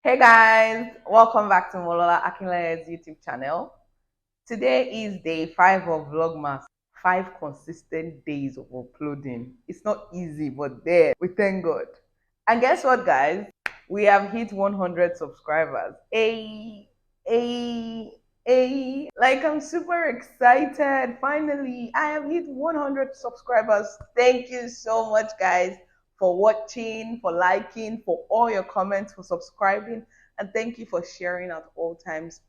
Hey guys, welcome back to Molola Akinleye's YouTube channel. Today is day 5 of Vlogmas. 5 consistent days of uploading. It's not easy, but there, we thank God. And guess what, guys? We have hit 100 subscribers. Hey, hey, hey. Like, I'm super excited. Finally, I have hit 100 subscribers. Thank you so much, guys, for watching, for liking, for all your comments, for subscribing, and thank you for sharing at all times.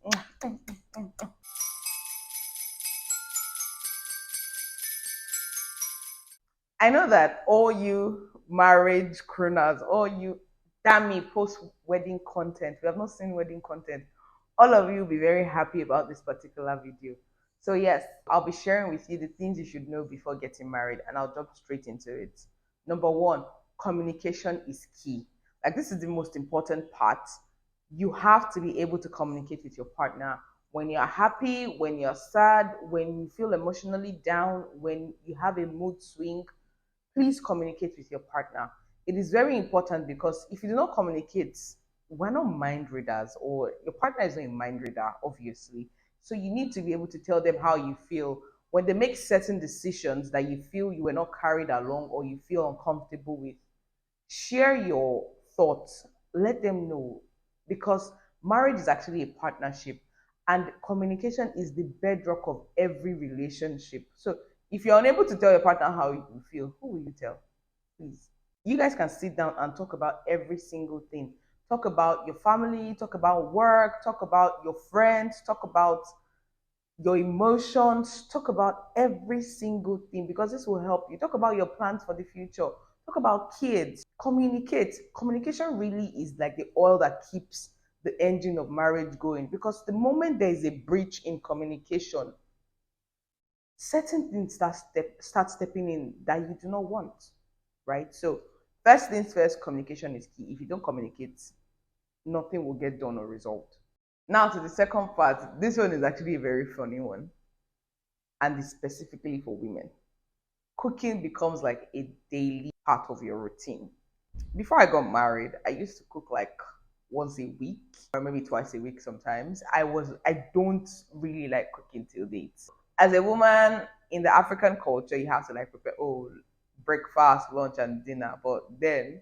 I know that all you marriage crooners, all you damn me post wedding content, we have not seen wedding content. All of you will be very happy about this particular video. So yes, I'll be sharing with you the things you should know before getting married, and I'll jump straight into it. Number one, communication is key. Like, this is the most important part. You have to be able to communicate with your partner when you're happy, when you're sad, when you feel emotionally down, when you have a mood swing. Please communicate with your partner. It is very important because if you do not communicate, we're not mind readers, or your partner is not a mind reader, obviously. So you need to be able to tell them how you feel when they make certain decisions that you feel you were not carried along or you feel uncomfortable with. Share your thoughts, let them know, because marriage is actually a partnership, and communication is the bedrock of every relationship. So if you're unable to tell your partner how you feel, who will you tell? Please. You guys can sit down and talk about every single thing. Talk about your family, talk about work, talk about your friends, talk about your emotions, talk about every single thing, because this will help you. Talk about your plans for the future, talk about kids, communicate. Communication really is like the oil that keeps the engine of marriage going, because the moment there is a breach in communication, certain things start stepping in that you do not want, right? So first things first, communication is key. If you don't communicate, nothing will get done or resolved. Now to the second part. This one is actually a very funny one, and it's specifically for women. Cooking becomes like a daily part of your routine. Before I got married, I used to cook like once a week or maybe twice a week sometimes. I don't really like cooking till date. As a woman in the African culture, you have to like prepare breakfast, lunch, and dinner. But then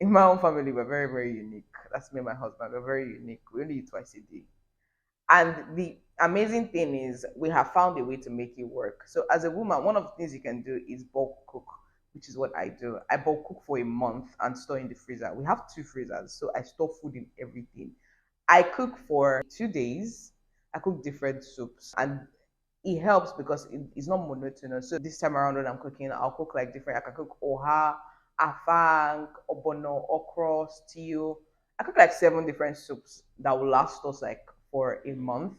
in my own family, we're very, very unique. That's me and my husband. We're very unique. We only eat twice a day. And the amazing thing is, we have found a way to make it work. So, as a woman, one of the things you can do is bulk cook, which is what I do. I bulk cook for a month and store in the freezer. We have 2 freezers, so I store food in everything. I cook for 2 days. I cook different soups, and it helps because it's not monotonous. So this time around when I'm cooking, I'll cook like different. I can cook oha, afang, obono, okra, stew. I cook like 7 different soups that will last us like for a month.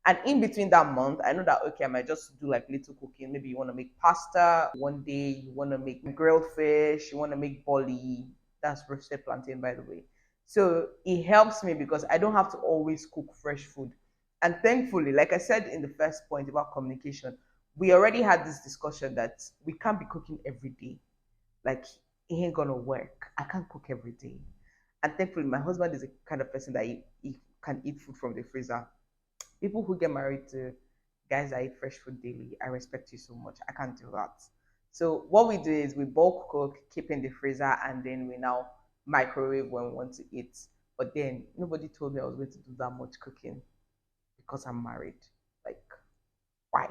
And in between that month, I know that okay, I might just do like little cooking. Maybe you want to make pasta one day, you want to make grilled fish, you want to make boli. That's roasted plantain, by the way. So it helps me because I don't have to always cook fresh food. And thankfully, like I said in the first point about communication, we already had this discussion that we can't be cooking every day. Like, it ain't gonna work. I can't cook every day. And thankfully, my husband is the kind of person that he can eat food from the freezer. People who get married to guys that eat fresh food daily, I respect you so much. I can't do that. So what we do is we bulk cook, keep in the freezer, and then we now microwave when we want to eat. But then nobody told me I was going to do that much cooking because I'm married. Like, why?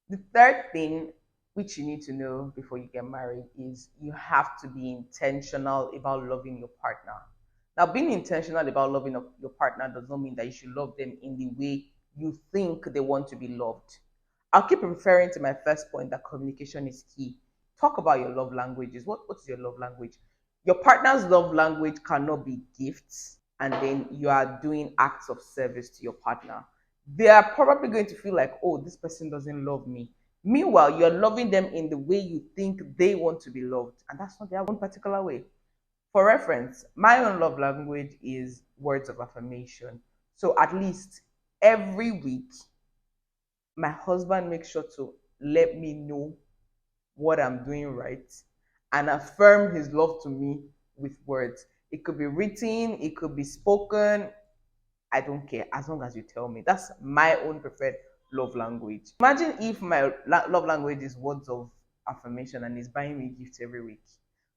The third thing which you need to know before you get married is you have to be intentional about loving your partner. Now, being intentional about loving your partner does not mean that you should love them in the way you think they want to be loved. I'll keep referring to my first point that communication is key. Talk about your love languages. What is your love language? Your partner's love language cannot be gifts and then you are doing acts of service to your partner. They are probably going to feel like, oh, this person doesn't love me. Meanwhile, you're loving them in the way you think they want to be loved, and that's not their own particular way. For reference, my own love language is words of affirmation. So at least every week, my husband makes sure to let me know what I'm doing right and affirm his love to me with words. It could be written, it could be spoken. I don't care as long as you tell me. That's my own preferred love language. Imagine if my love language is words of affirmation and is buying me gifts every week.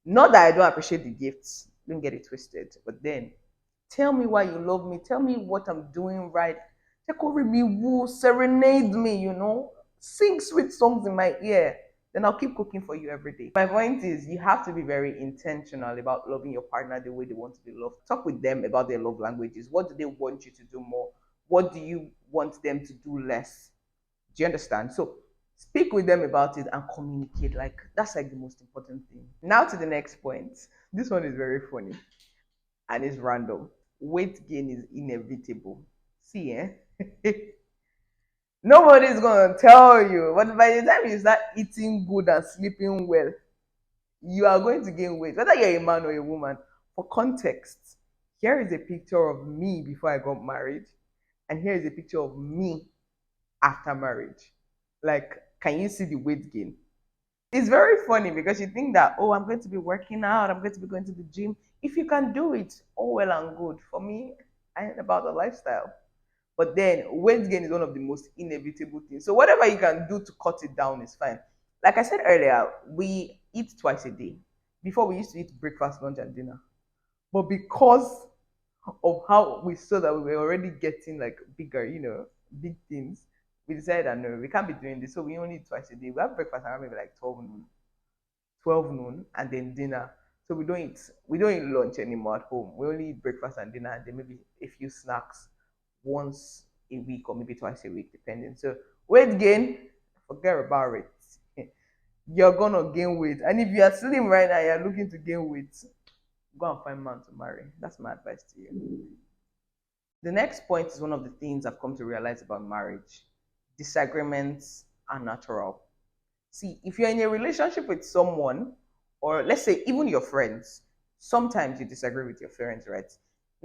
Not that I don't appreciate the gifts, don't get it twisted, but then tell me why you love me. Tell me what I'm doing right. Take over me, woo, serenade me, sing sweet songs in my ear. Then I'll keep cooking for you every day. My point is, you have to be very intentional about loving your partner the way they want to be loved. Talk with them about their love languages. What do they want you to do more? What do you want them to do less? Do you understand? So speak with them about it and communicate. Like that's like the most important thing. Now to the next point. This one is very funny and it's random. Weight gain is inevitable. See, eh? Nobody's gonna tell you, but by the time you start eating good and sleeping well, you are going to gain weight, whether you're a man or a woman. For context, here is a picture of me before I got married, and here is a picture of me after marriage. Like, can you see the weight gain? It's very funny because you think that, oh, I'm going to be working out, I'm going to be going to the gym. If you can do it, all well and good. For me, I ain't about the lifestyle. But then weight gain is one of the most inevitable things. So whatever you can do to cut it down is fine. Like I said earlier, we eat twice a day. Before we used to eat breakfast, lunch, and dinner. But because of how we saw that we were already getting like bigger, big things, we decided that no, we can't be doing this. So we only eat twice a day. We have breakfast around maybe like 12 noon, and then dinner. So we don't eat lunch anymore at home. We only eat breakfast and dinner, and then maybe a few snacks once a week or maybe twice a week, depending. So weight gain, forget about it. You're gonna gain weight, and if you are slim right now, you're looking to gain weight, go and find man to marry. That's my advice to you. The next point is one of the things I've come to realize about marriage. Disagreements are natural. See, if you're in a relationship with someone, or let's say even your friends, sometimes you disagree with your friends, right?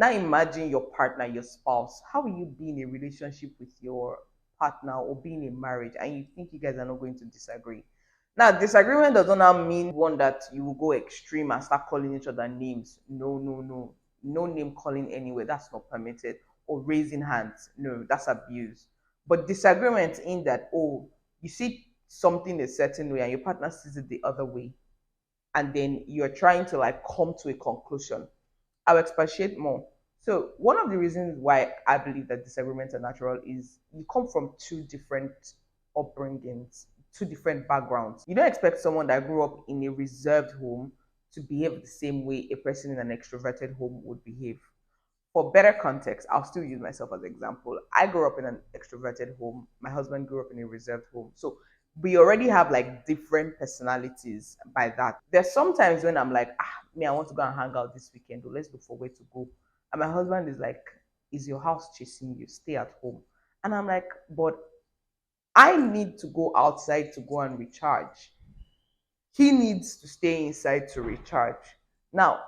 Now imagine your partner, your spouse. How will you be in a relationship with your partner or be in a marriage and you think you guys are not going to disagree? Now, disagreement does not mean one that you will go extreme and start calling each other names. No, no, no. No name calling anywhere. That's not permitted. Or raising hands. No, that's abuse. But disagreement in that, oh, you see something a certain way and your partner sees it the other way, and then you're trying to like come to a conclusion. I'll expatiate more. So one of the reasons why I believe that disagreements are natural is you come from two different upbringings, two different backgrounds. You don't expect someone that grew up in a reserved home to behave the same way a person in an extroverted home would behave. For better context, I'll still use myself as an example. I grew up in an extroverted home. My husband grew up in a reserved home. So we already have like different personalities by that. There's sometimes when I'm like, me, I want to go and hang out this weekend. Or let's look for where to go. And my husband is like, is your house chasing you? Stay at home. And I'm like, but I need to go outside to go and recharge. He needs to stay inside to recharge. Now,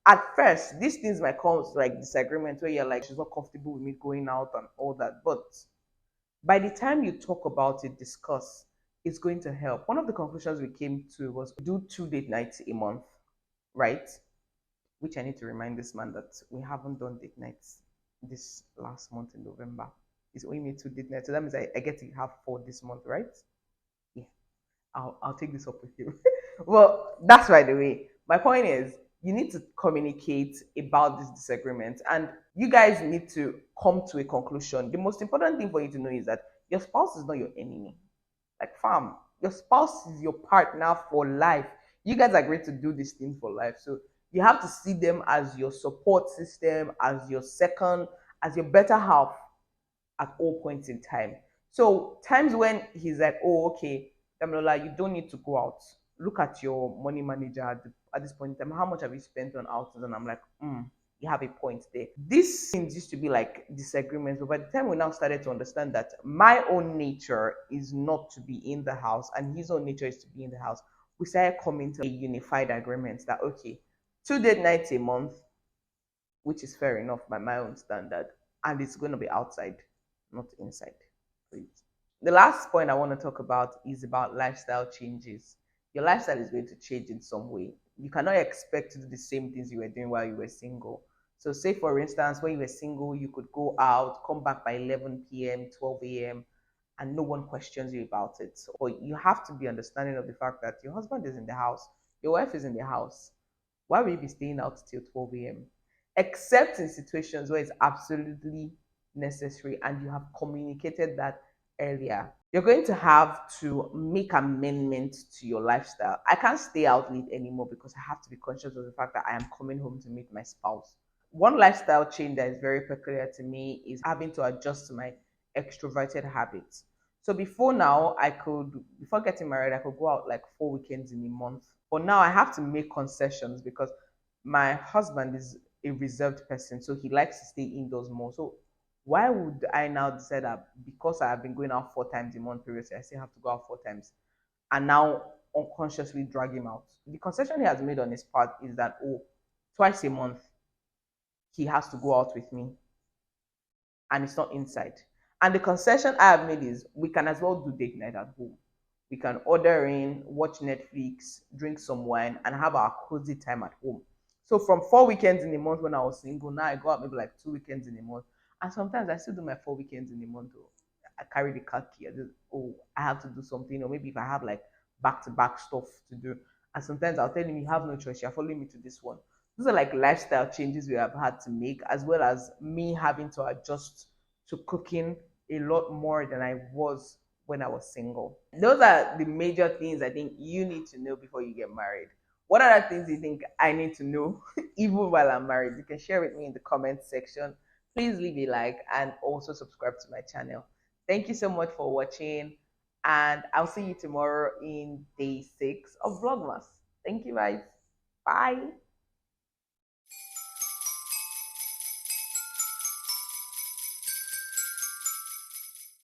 at first, these things might cause like disagreement where you're like, she's not comfortable with me going out and all that. But by the time you talk about it, discuss, it's going to help. One of the conclusions we came to was do 2 date nights a month, right? Which I need to remind this man that we haven't done date nights this last month in November. He's owing me 2 date nights. So that means I get to have 4 this month, right? Yeah. I'll take this up with you. Well, that's by the way. My point is, you need to communicate about this disagreement, and you guys need to come to a conclusion. The most important thing for you to know is that your spouse is not your enemy. Like, fam, your spouse is your partner for life. You guys agreed to do this thing for life, so you have to see them as your support system, as your second, as your better half at all points in time. So times when he's like, oh, okay, Damilola, you don't need to go out. Look at your money manager at this point in time. How much have you spent on outings? And I'm like, you have a point there. These things used to be like disagreements, but by the time we now started to understand that my own nature is not to be in the house and his own nature is to be in the house, we started coming to a unified agreement that, okay, 2 date nights a month, which is fair enough by my own standard, and it's going to be outside, not inside, please. The last point I want to talk about is about lifestyle changes. Your lifestyle is going to change in some way. you cannot expect to do the same things you were doing while you were single. So, say for instance, when you were single, you could go out, come back by 11 p.m., 12 a.m., and no one questions you about it. Or you have to be understanding of the fact that your husband is in the house, your wife is in the house. Why will you be staying out till 12 a.m.? Except in situations where it's absolutely necessary and you have communicated that earlier. You're going to have to make amendments to your lifestyle. I can't stay out late anymore because I have to be conscious of the fact that I am coming home to meet my spouse. One lifestyle change that is very peculiar to me is having to adjust to my extroverted habits. So before now, before getting married, I could go out like 4 weekends in a month. But now I have to make concessions because my husband is a reserved person, so he likes to stay indoors more. So why would I now decide that because I have been going out 4 times a month previously, I still have to go out 4 times and now unconsciously drag him out? The concession he has made on his part is that, oh, twice a month he has to go out with me and it's not inside. And the concession I have made is we can as well do date night at home. We can order in, watch Netflix, drink some wine, and have our cozy time at home. So from 4 weekends in a month when I was single, now I go out maybe like 2 weekends in a month. And sometimes I still do my 4 weekends in a month. Oh, I carry the car key. Oh, I have to do something. Or maybe if I have like back to back stuff to do. And sometimes I'll tell him, you have no choice. You're following me to this one. Those are like lifestyle changes we have had to make, as well as me having to adjust to cooking a lot more than I was when I was single. Those are the major things I think you need to know before you get married. What other things do you think I need to know even while I'm married? You can share with me in the comment section. Please leave a like and also subscribe to my channel. Thank you so much for watching, and I'll see you tomorrow in day 6 of Vlogmas. Thank you guys. Bye.